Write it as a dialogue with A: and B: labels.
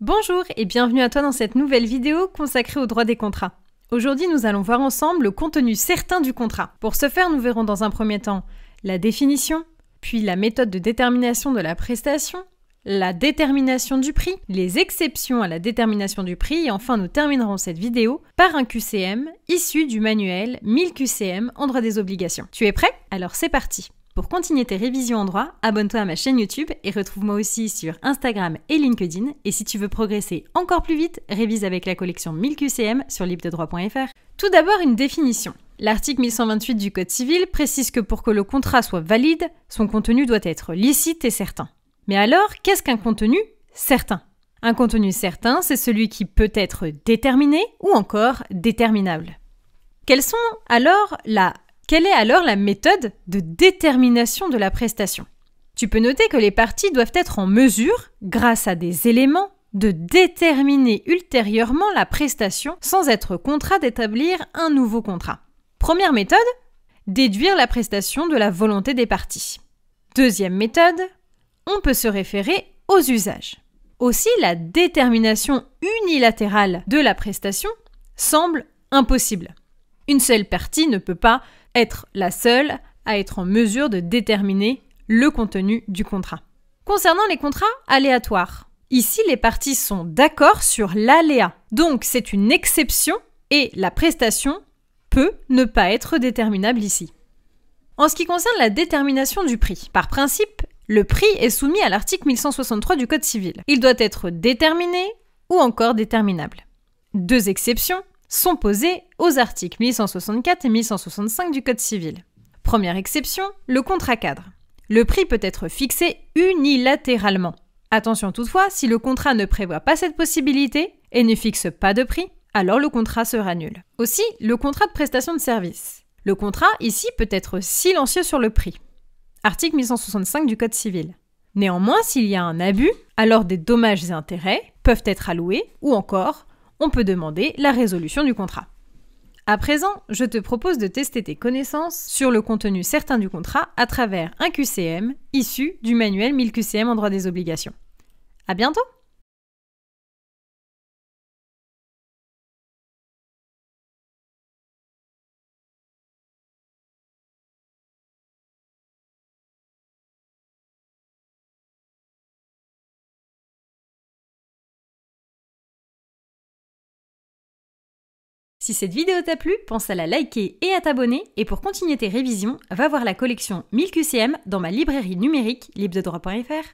A: Bonjour et bienvenue à toi dans cette nouvelle vidéo consacrée au droit des contrats. Aujourd'hui, nous allons voir ensemble le contenu certain du contrat. Pour ce faire, nous verrons dans un premier temps la définition, puis la méthode de détermination de la prestation, la détermination du prix, les exceptions à la détermination du prix et enfin nous terminerons cette vidéo par un QCM issu du manuel 1000 QCM en droit des obligations. Tu es prêt? Alors c'est parti! Pour continuer tes révisions en droit, abonne-toi à ma chaîne YouTube et retrouve-moi aussi sur Instagram et LinkedIn. Et si tu veux progresser encore plus vite, révise avec la collection 1000 QCM sur libredroit.fr. Tout d'abord, une définition. L'article 1128 du Code civil précise que pour que le contrat soit valide, son contenu doit être licite et certain. Mais alors, qu'est-ce qu'un contenu certain? Un contenu certain, c'est celui qui peut être déterminé ou encore déterminable. Quelle est alors la méthode de détermination de la prestation? Tu peux noter que les parties doivent être en mesure, grâce à des éléments, de déterminer ultérieurement la prestation sans être contraint d'établir un nouveau contrat. Première méthode, déduire la prestation de la volonté des parties. Deuxième méthode, on peut se référer aux usages. Aussi, la détermination unilatérale de la prestation semble impossible. Une seule partie ne peut pas être la seule à être en mesure de déterminer le contenu du contrat. Concernant les contrats aléatoires, ici les parties sont d'accord sur l'aléa. Donc c'est une exception et la prestation peut ne pas être déterminable ici. En ce qui concerne la détermination du prix, par principe, le prix est soumis à l'article 1163 du Code civil. Il doit être déterminé ou encore déterminable. Deux exceptions sont posées aux articles 1164 et 1165 du Code civil. Première exception, le contrat cadre. Le prix peut être fixé unilatéralement. Attention toutefois, si le contrat ne prévoit pas cette possibilité et ne fixe pas de prix, alors le contrat sera nul. Aussi, le contrat de prestation de service. Le contrat, ici, peut être silencieux sur le prix. Article 1165 du Code civil. Néanmoins, s'il y a un abus, alors des dommages et intérêts peuvent être alloués ou encore on peut demander la résolution du contrat. À présent, je te propose de tester tes connaissances sur le contenu certain du contrat à travers un QCM issu du manuel 1000 QCM en droit des obligations. À bientôt! Si cette vidéo t'a plu, pense à la liker et à t'abonner. Et pour continuer tes révisions, va voir la collection 1000 QCM dans ma librairie numérique libredroit.fr.